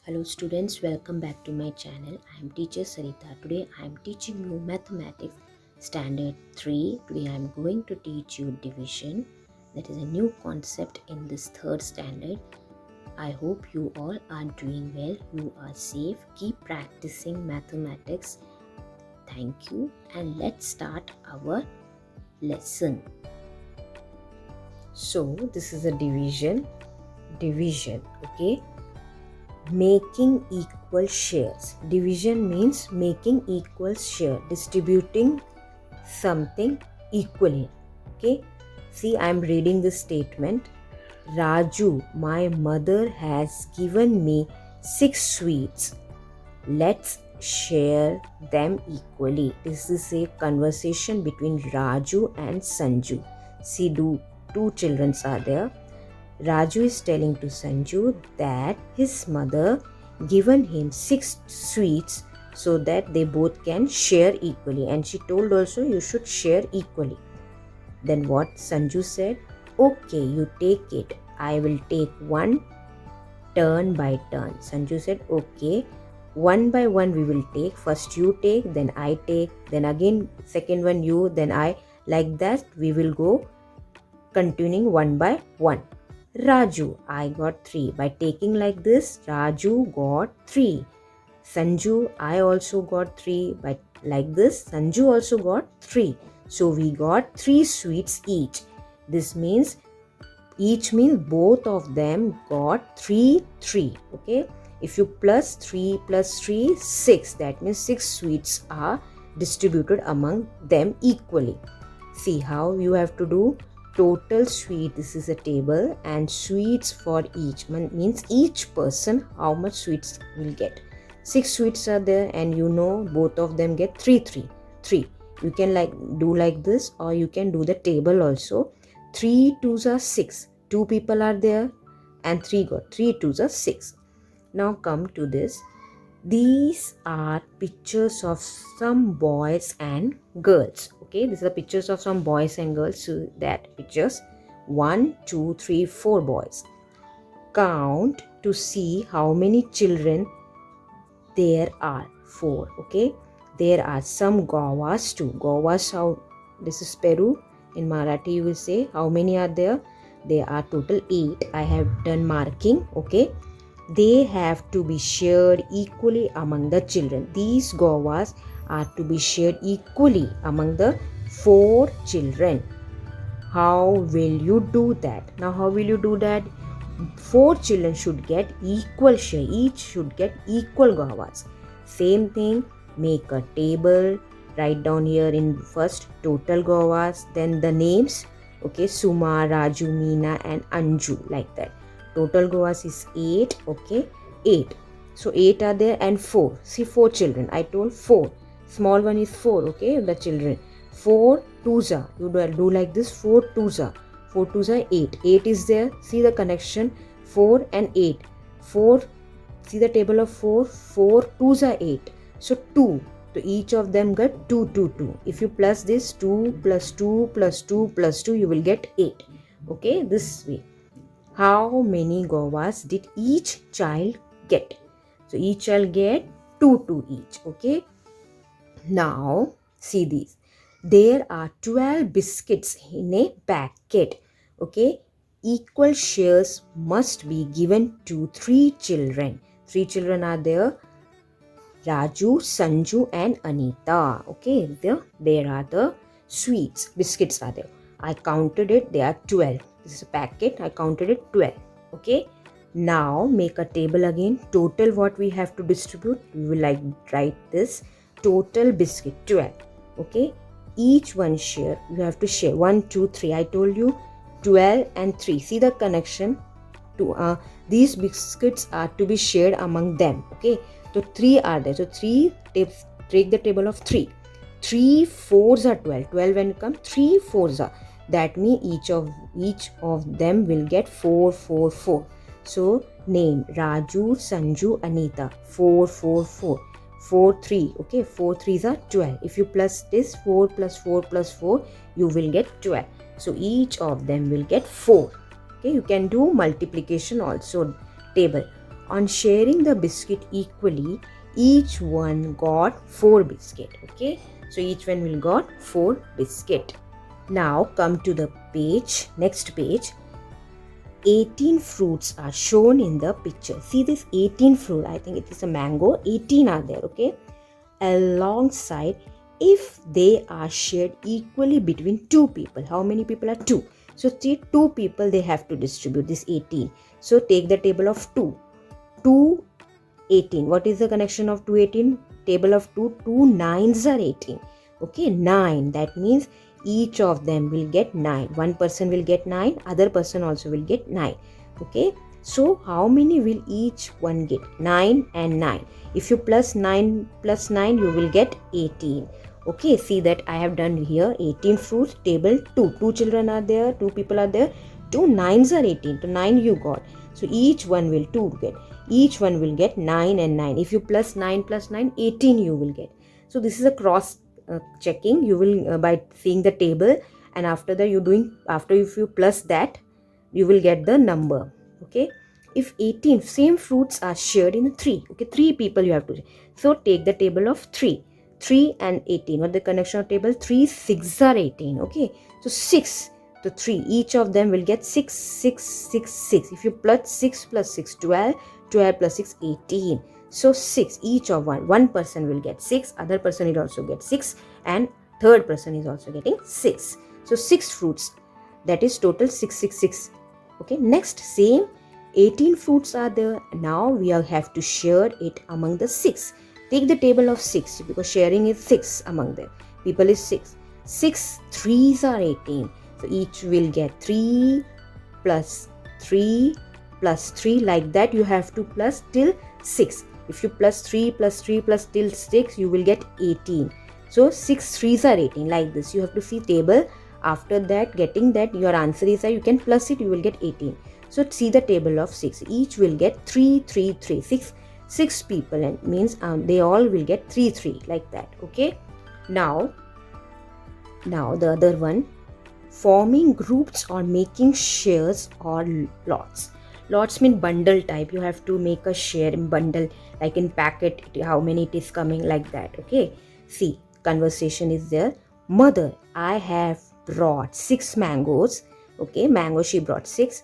Hello students, welcome back to my channel. I am teacher Sarita. Today I am teaching you mathematics standard 3. Today I am going to teach you division. That is a new concept in this third standard. I hope you all are doing well. You are safe. Keep practicing mathematics. Thank you, and let's start our lesson. So this is a division, okay? Making equal shares. Division means making equal share, distributing something equally. Okay, see, I am reading this statement. Raju, my mother has given me 6 sweets. Let's share them equally. This is a conversation between Raju and Sanju. See, two children are there. Raju is telling to Sanju that his mother given him 6 sweets so that they both can share equally, and she told also you should share equally. Then what Sanju said? Okay, you take it. I will take one turn by turn. Sanju said okay, one by one we will take. First you take, then I take, then again second one you, then I. Like that we will go continuing one by one. Raju, I got 3. By taking like this, Raju got 3. Sanju, I also got 3. By like this, Sanju also got 3. So we got 3 sweets each. This means each means both of them got 3. Okay. If you plus 3 plus 3, 6. That means 6 sweets are distributed among them equally. See how you have to do total sweet. This is a table, and sweets for each means each person how much sweets will get. 6 sweets are there, and you know both of them get 3. You can do like this, or you can do the table also. 3 twos are 6. 2 people are there, and 3 got 3 twos are 6. Now come to this. These are pictures of some boys and girls. Okay, these are pictures of some boys and girls. So that pictures 1, 2, 3, 4 boys. Count to see how many children there are. 4. Okay, there are some govas too. Govas, how this is Peru. In Marathi you will say how many are there. There are total 8. I have done marking. Okay, they have to be shared equally among the children. These govas are to be shared equally among the 4 children. How will you do that? Now how will you do that? 4 children should get equal share. Each should get equal govas. Same thing, make a table. Write down here in first total govas, then the names. Okay, Suma, Raju, Meena and Anju, like that. Total govas is 8. Okay, 8. So 8 are there and 4. See, 4 children. I told 4. Small one is 4. Okay, the children. 4 twos are. You do like this. 4 twos are. 4 twos are 8. 8 is there. See the connection. 4 and 8. 4. See the table of 4. 4 twos are 8. So 2. So each of them get 2, 2, 2. If you plus this 2 plus 2 plus 2 plus 2, you will get 8. Okay, this way. How many govas did each child get? So each child get 2 each. Okay. Now see these. There are 12 biscuits in a packet. Okay. Equal shares must be given to 3 children. 3 children are there. Raju, Sanju and Anita. Okay. There are the sweets. Biscuits are there. I counted it. There are 12. This is a packet. I counted it 12. Okay. Now make a table again. Total what we have to distribute. We will write this. Total biscuit 12. Okay. Each one share. You have to share 1, 2, 3. I told you 12 and 3. See the connection. These biscuits are to be shared among them. Okay. So 3 are there. So 3 tips. Take the table of 3. 3 fours are 12. 12 when come 3 fours are. That means each of them will get 4, 4, 4. So name Raju, Sanju, Anita. 4, 4, 4. 4, 3. Okay, 4 3s are 12. If you plus this 4 plus 4 plus 4, you will get 12. So each of them will get 4. Okay, you can do multiplication also table. On sharing the biscuit equally, each one got 4 biscuit. Okay, so each one will got 4 biscuit. Now come to the page, next page. 18 fruits are shown in the picture. See this 18 fruit, I think it is a mango. 18 are there, okay? Alongside, if they are shared equally between 2 people. How many people are 2? So see, 2 people they have to distribute this 18. So take the table of 2. 2, 18. What is the connection of 2, 18? Table of 2, 2 9s are 18. Okay, 9. That means each of them will get 9. One person will get 9, other person also will get 9. Okay, so how many will each one get? 9 and 9. If you plus 9 plus 9, you will get 18. Okay, see that I have done here 18 fruits, table 2. 2 children are there, 2 people are there. 2 9s are 18. So 9 you got. So each one will 2 get. Each one will get 9 and 9. If you plus 9 plus 9, 18 you will get. So this is a cross checking. You will by seeing the table, and after that if you plus that, you will get the number. Okay, if 18 same fruits are shared in 3, okay, 3 people you have to. So take the table of 3 and 18. What the connection of table? 3 6 are 18. Okay, so 6 to 3, each of them will get 6 6 6 6. If you plus 6 plus 6, 12 plus 6, 18. So 6, each of one person will get 6, other person will also get 6, and third person is also getting 6. So 6 fruits, that is total 666. Okay, next same 18 fruits are there. Now we have to share it among the 6. Take the table of 6 because sharing is 6 among them. People is 6. 6 3s are 18. So each will get 3 plus 3 plus 3, like that you have to plus till 6. If you plus 3 plus 3 plus till 6, you will get 18. So 6 3s are 18, like this. You have to see table. After that, getting that your answer is that you can plus it, you will get 18. So see the table of 6. Each will get 3 3 3. 6 people, and means they all will get 3 3, like that. Okay. Now the other one, forming groups or making shares or lots. Lots mean bundle type. You have to make a share in bundle, like in packet, how many it is coming, like that. Okay, see, conversation is there. Mother, I have brought 6 mangoes. Okay, mango she brought 6.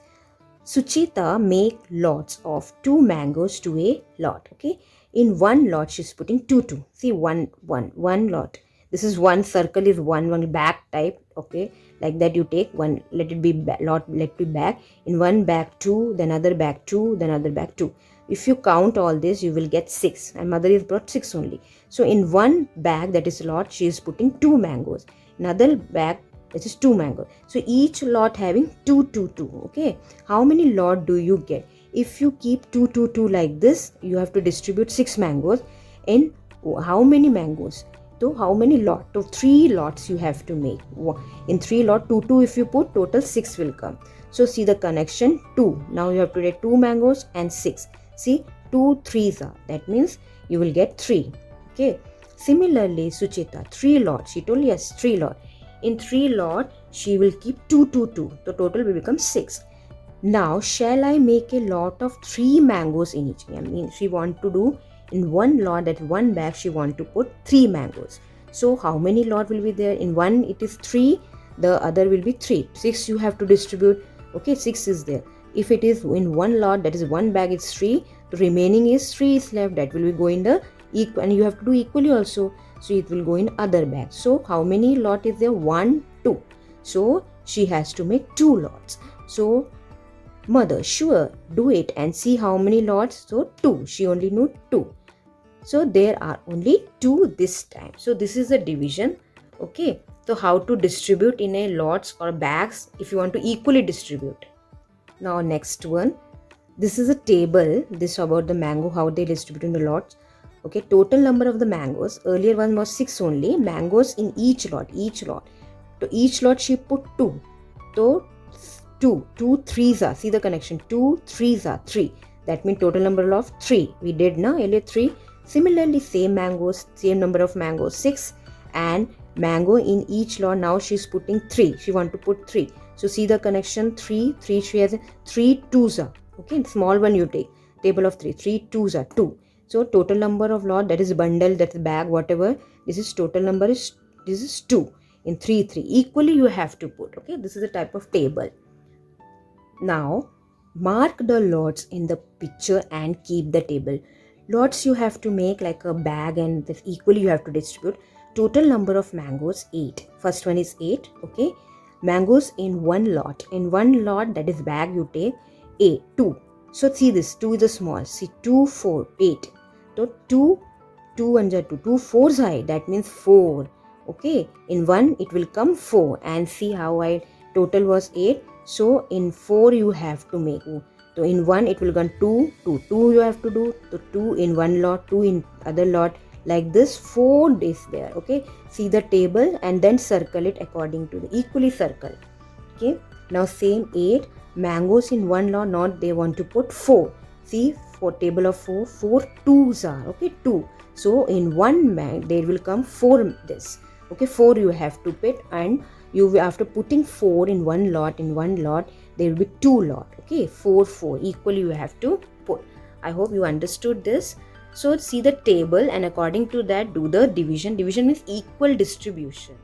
Suchita make lots of 2 mangoes to a lot. Okay, in one lot she's putting 2. See, one lot. This is one circle is one back type. Okay, like that you take one, let it be lot, let it be back. In one bag 2, then other bag 2, then other bag 2. If you count all this, you will get 6, and mother is brought 6 only. So in one bag, that is lot, she is putting 2 mangoes. Another bag, this is 2 mangoes. So each lot having 2. Okay, how many lot do you get? If you keep 2 like this, you have to distribute 6 mangoes. In how many mangoes? So how many lot? So 3 lots you have to make. In 3 lot, 2 if you put, total 6 will come. So see the connection, 2. Now you have to get 2 mangoes and 6. See, 2 3s are. That means you will get 3. Okay. Similarly, Suchita, 3 lots. She told yes, 3 lot. In 3 lot, she will keep 2. The total will become 6. Now, shall I make a lot of 3 mangoes in each? I mean, she want to do in one lot, that one bag she want to put 3 mangoes. So how many lot will be there? In one it is 3, the other will be 3. 6 you have to distribute. Okay, 6 is there. If it is in one lot, that is one bag, it's 3. The remaining is 3 is left. That will be going the equal, and you have to do equally also. So it will go in other bag. So how many lot is there? 1 2. So she has to make 2 lots. So mother, sure, do it and see how many lots. So 2. She only knew 2. So there are only 2 this time. So this is the division. Okay. So how to distribute in a lots or bags if you want to equally distribute. Now next one. This is a table. This about the mango, how they distribute in the lots. Okay. Total number of the mangoes. Earlier one was 6 only. Mangoes in each lot. To each lot she put 2. So 2 3s are. See the connection. 2 3s are 3. That means total number of 3. We did now earlier 3. Similarly, same mangoes, same number of mangoes, 6, and mango in each lot. Now she's putting 3. She want to put 3. So see the connection, 3 she has 3 2s are. Okay, small one you take table of 3. 3 twos are 2. So total number of lot, that is bundle, that is bag, whatever, this is total number is, this is 2. In 3 3 equally you have to put. Okay, this is a type of table. Now mark the lots in the picture and keep the table. Lots you have to make like a bag, and this equally you have to distribute. Total number of mangoes 8. First one is 8. Okay, mangoes in one lot. In one lot, that is bag, you take 8 2. So see this 2 is a small. See 2 4 8. So 2 ones are 2. 2 fours are 8. That means 4. Okay, in one it will come 4, and see how I total was 8. So in 4 you have to make. So in 1 it will come 2 2 2 you have to do. So 2 in one lot, 2 in other lot, like this 4 is there. Okay, see the table and then circle it according to the equally circle. Okay, now same 8 mangoes in one lot, not they want to put 4. See, for table of 4 4 twos are. Okay, 2. So in one there will come 4 this. Okay, 4 you have to put, and you after putting 4 in one lot, there will be 2 lot. Okay, 4 4 equally you have to put. I hope you understood this. So see the table and according to that do the division. Division means equal distribution.